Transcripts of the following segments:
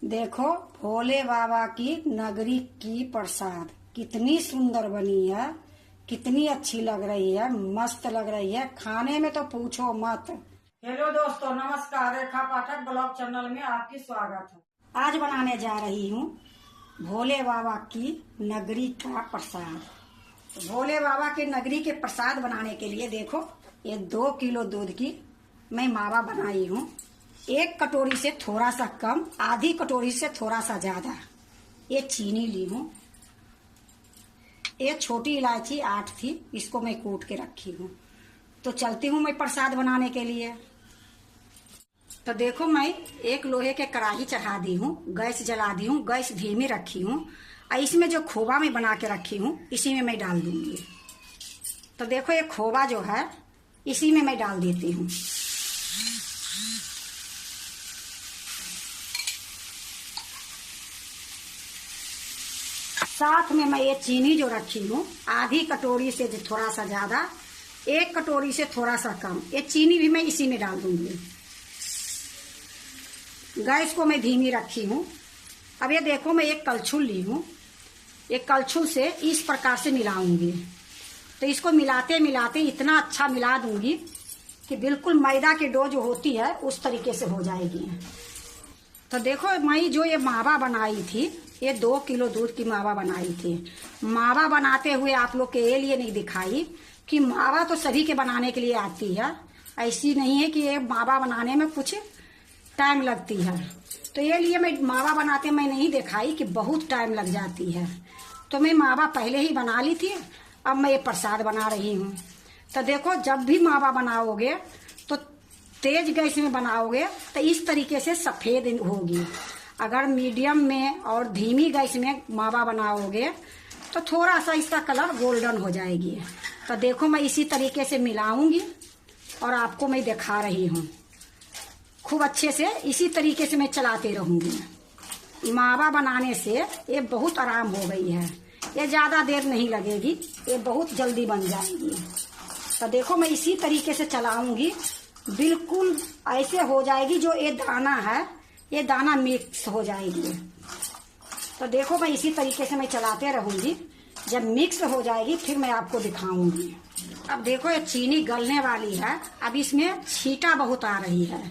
देखो, भोले बाबा की नगरी की प्रसाद कितनी सुंदर बनी है, कितनी अच्छी लग रही है, मस्त लग रही है। खाने में तो पूछो मत। हेलो दोस्तों, नमस्कार। रेखा पाठक ब्लॉग चैनल में आपकी स्वागत है। आज बनाने जा रही हूँ भोले बाबा की नगरी का प्रसाद। तो भोले बाबा के नगरी के प्रसाद बनाने के लिए देखो, ये 2 किलो दूध की मैं मावा बनाई हूँ। 1 कटोरी से थोड़ा सा कम, आधी कटोरी से थोड़ा सा ज्यादा ये चीनी ली हूँ। ये छोटी इलायची 8 थी, इसको मैं कूट के रखी हूँ। तो चलती हूँ मैं प्रसाद बनाने के लिए। तो देखो, मैं एक लोहे के कढ़ाई चढ़ा दी हूँ, गैस जला दी हूँ, गैस धीमी रखी हूँ। और इसमें जो खोवा मैं बना के रखी हूँ इसी में मैं डाल दूंगी। तो देखो, ये खोवा जो है इसी में मैं डाल देती हूँ। साथ में मैं ये चीनी जो रखी हूँ, आधी कटोरी से थोड़ा सा ज्यादा, 1 कटोरी से थोड़ा सा कम, ये चीनी भी मैं इसी में डाल दूंगी। गैस को मैं धीमी रखी हूँ। अब ये देखो, मैं एक कलछुल ली हूँ। एक कलछुल से इस प्रकार से मिलाऊंगी। तो इसको मिलाते मिलाते इतना अच्छा मिला दूंगी कि बिल्कुल मैदा की डो जो होती है उस तरीके से हो जाएगी। तो देखो, मैं जो ये मावा बनाई थी, ये 2 किलो दूध की मावा बनाई थी। मावा बनाते हुए आप लोग के ये लिए नहीं दिखाई कि मावा तो सभी के बनाने के लिए आती है। ऐसी नहीं है कि ये मावा बनाने में कुछ टाइम लगती है। तो ये लिए मैं मावा बनाते मैं नहीं दिखाई कि बहुत टाइम लग जाती है। तो मैं मावा पहले ही बना ली थी, अब मैं ये प्रसाद बना रही हूँ। तो देखो, जब भी मावा बनाओगे तो तेज गैस में बनाओगे तो इस तरीके से सफेद होगी। अगर मीडियम में और धीमी गैस में मावा बनाओगे तो थोड़ा सा इसका कलर गोल्डन हो जाएगी। तो देखो, मैं इसी तरीके से मिलाऊंगी और आपको मैं दिखा रही हूँ। खूब अच्छे से इसी तरीके से मैं चलाते रहूंगी। मावा बनाने से ये बहुत आराम हो गई है, ये ज्यादा देर नहीं लगेगी, ये बहुत जल्दी बन जाएगी। तो देखो, मैं इसी तरीके से चलाऊंगी, बिल्कुल ऐसे हो जाएगी। जो ये दाना है, ये दाना मिक्स हो जाएगी। तो देखो, मैं इसी तरीके से मैं चलाते रहूंगी। जब मिक्स हो जाएगी फिर मैं आपको दिखाऊंगी। अब देखो, ये चीनी गलने वाली है। अब इसमें छींटा बहुत आ रही है।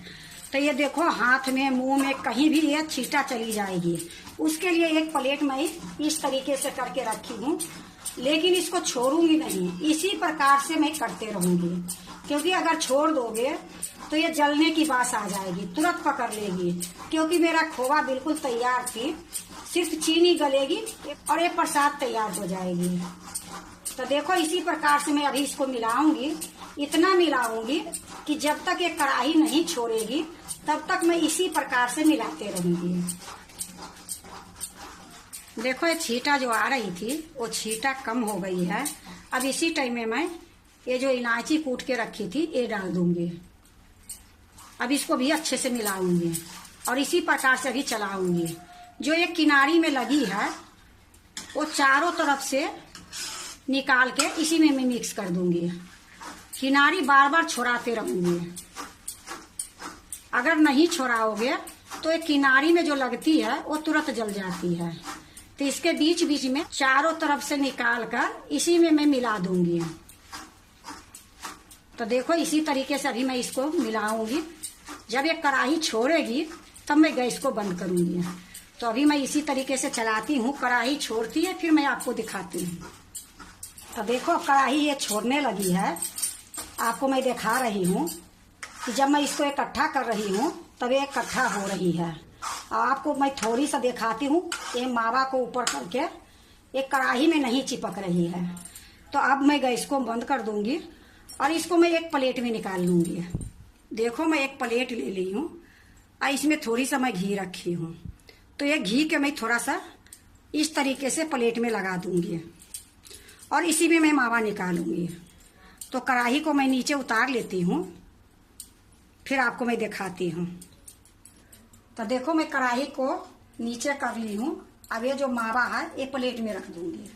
तो ये देखो, हाथ में, मुंह में, कहीं भी ये छींटा चली जाएगी। उसके लिए एक प्लेट में इस तरीके से करके रखी हूँ, लेकिन इसको छोड़ूंगी नहीं। इसी प्रकार से मैं करते रहूंगी, क्योंकि अगर छोड़ दोगे तो ये जलने की बात आ जाएगी, तुरंत पकड़ लेगी। क्योंकि मेरा खोवा बिल्कुल तैयार थी, सिर्फ चीनी गलेगी और ये प्रसाद तैयार हो जाएगी। तो देखो, इसी प्रकार से मैं अभी इसको मिलाऊंगी। इतना मिलाऊंगी कि जब तक ये कढ़ाई नहीं छोड़ेगी तब तक मैं इसी प्रकार से मिलाते रहूंगी। देखो, ये छींटा जो आ रही थी वो छींटा कम हो गई है। अब इसी टाइम में मैं ये जो इलायची कूट के रखी थी ये डाल दूंगी। अब इसको भी अच्छे से मिलाऊंगी और इसी प्रकार से अभी चलाऊंगी। जो ये किनारी में लगी है वो चारों तरफ से निकाल के इसी में मैं मिक्स कर दूंगी। किनारी बार बार छोड़ाते रहूंगी। अगर नहीं छोड़ाओगे तो ये किनारी में जो लगती है वो तुरंत जल जाती है। तो इसके बीच बीच में चारों तरफ से निकाल कर इसी में मैं मिला दूंगी। तो देखो, इसी तरीके से अभी मैं इसको मिलाऊंगी। जब ये कढ़ाई छोड़ेगी तब मैं गैस को बंद करूंगी। तो अभी मैं इसी तरीके से चलाती हूँ। कढ़ाई छोड़ती है फिर मैं आपको दिखाती हूँ। तो देखो, कढ़ाई ये छोड़ने लगी है। आपको मैं दिखा रही हूँ कि जब मैं इसको इकट्ठा कर रही हूँ तब ये इकट्ठा हो रही है। आपको मैं थोड़ी सा दिखाती हूँ, ये मावा को ऊपर करके ये कढ़ाई में नहीं चिपक रही है। तो अब मैं गैस को बंद कर दूंगी और इसको मैं एक प्लेट में निकाल लूंगी। देखो, मैं एक प्लेट ले ली हूँ और इसमें थोड़ी सा मैं घी रखी हूँ। तो ये घी के मैं थोड़ा सा इस तरीके से प्लेट में लगा दूंगी और इसी में मैं मावा निकालूंगी। तो कढ़ाई को मैं नीचे उतार लेती हूँ, फिर आपको मैं दिखाती हूँ। तो देखो, मैं कढ़ाई को नीचे कर ली हूँ। अब ये जो मावा है ये प्लेट में रख दूंगी।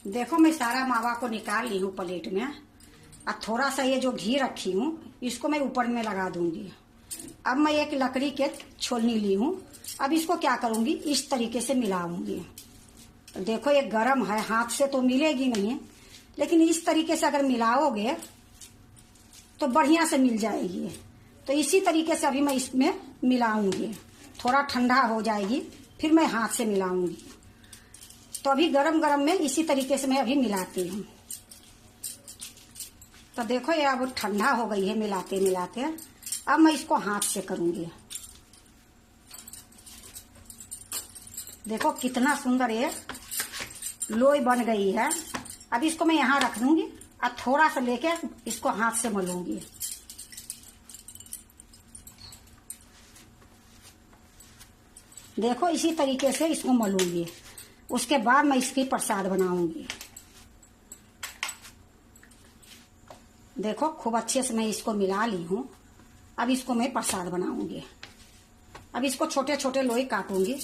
देखो मैं सारा मावा को निकाल ली हूँ प्लेट में। अब थोड़ा सा ये जो घी रखी हूँ इसको मैं ऊपर में लगा दूंगी। अब मैं एक लकड़ी के छोलनी ली हूँ। अब इसको क्या करूंगी, इस तरीके से मिलाऊंगी। तो देखो ये गरम है, हाथ से तो मिलेगी नहीं, लेकिन इस तरीके से अगर मिलाओगे तो बढ़िया से मिल जाएगी। तो इसी तरीके से अभी मैं इसमें मिलाऊंगी। थोड़ा ठंडा हो जाएगी फिर मैं हाथ से मिलाऊंगी। तो अभी गरम गरम में इसी तरीके से मैं अभी मिलाती हूँ। तो देखो ये अब ठंडा हो गई है मिलाते मिलाते। अब मैं इसको हाथ से करूंगी। देखो कितना सुंदर ये लोई बन गई है। अब इसको मैं यहाँ रख दूंगी और थोड़ा सा लेके इसको हाथ से मलूंगी। देखो इसी तरीके से इसको मलूंगी। उसके बाद मैं इसकी प्रसाद बनाऊंगी। देखो खूब अच्छे से मैं इसको मिला ली हूँ। अब इसको मैं प्रसाद बनाऊंगी। अब इसको छोटे छोटे लोई काटूंगी।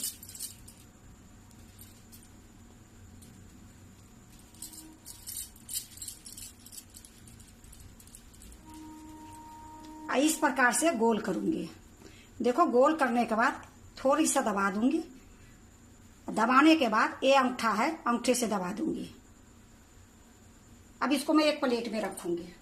इस प्रकार से गोल करूंगी। देखो गोल करने के बाद थोड़ी सा दबा दूंगी। दबाने के बाद ये अंगूठा है, अंगूठे से दबा दूंगी। अब इसको मैं एक प्लेट में रखूंगी।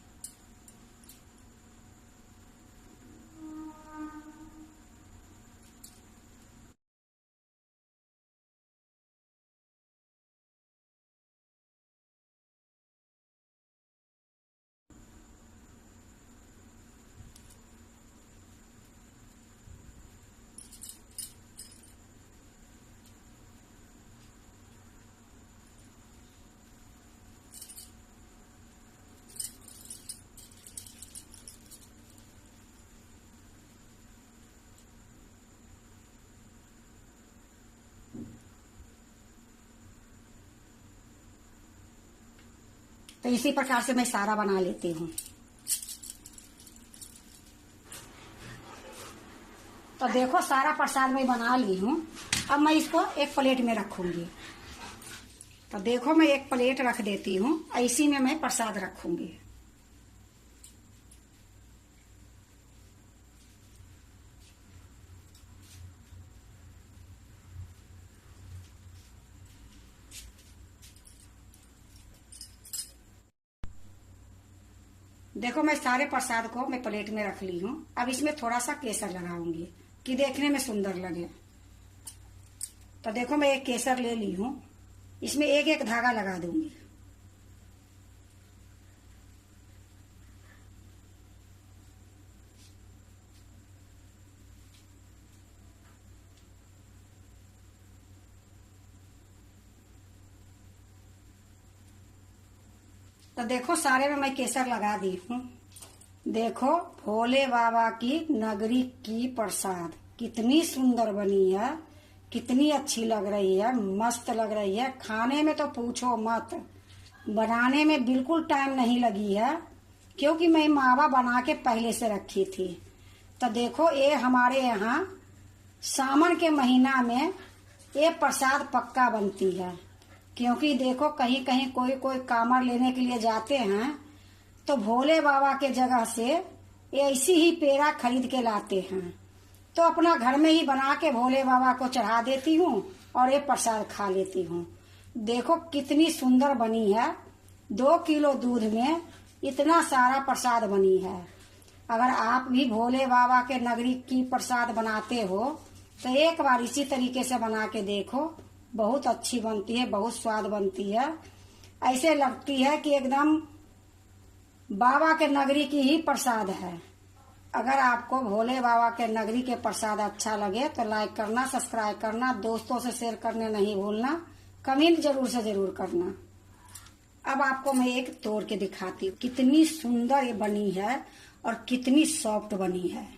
तो इसी प्रकार से मैं सारा बना लेती हूँ। तो देखो सारा प्रसाद मैं बना ली हूँ। अब मैं इसको एक प्लेट में रखूंगी। तो देखो मैं एक प्लेट रख देती हूँ, इसी में मैं प्रसाद रखूंगी। देखो मैं सारे प्रसाद को मैं प्लेट में रख ली हूँ। अब इसमें थोड़ा सा केसर लगाऊंगी कि देखने में सुंदर लगे। तो देखो मैं एक केसर ले ली हूँ। इसमें एक एक धागा लगा दूंगी। तो देखो सारे में मैं केसर लगा दी हूँ। देखो भोले बाबा की नगरी की प्रसाद कितनी सुंदर बनी है, कितनी अच्छी लग रही है, मस्त लग रही है। खाने में तो पूछो मत, बनाने में बिल्कुल टाइम नहीं लगी है, क्योंकि मैं मावा बना के पहले से रखी थी। तो देखो ये हमारे यहाँ सावन के महीना में ये प्रसाद पक्का बनती है। क्योंकि देखो कहीं कहीं कोई कोई कामर लेने के लिए जाते हैं तो भोले बाबा के जगह से ऐसी ही पेड़ा खरीद के लाते हैं। तो अपना घर में ही बना के भोले बाबा को चढ़ा देती हूँ और ये प्रसाद खा लेती हूँ। देखो कितनी सुंदर बनी है। 2 किलो दूध में इतना सारा प्रसाद बनी है। अगर आप भी भोले बाबा के नगरी की प्रसाद बनाते हो तो एक बार इसी तरीके से बना के देखो। बहुत अच्छी बनती है, बहुत स्वाद बनती है। ऐसे लगती है कि एकदम बाबा के नगरी की ही प्रसाद है। अगर आपको भोले बाबा के नगरी के प्रसाद अच्छा लगे तो लाइक करना, सब्सक्राइब करना, दोस्तों से शेयर करने नहीं भूलना, कमेंट जरूर से जरूर करना। अब आपको मैं एक तोड़ के दिखाती हूँ कितनी सुंदर ये बनी है और कितनी सॉफ्ट बनी है।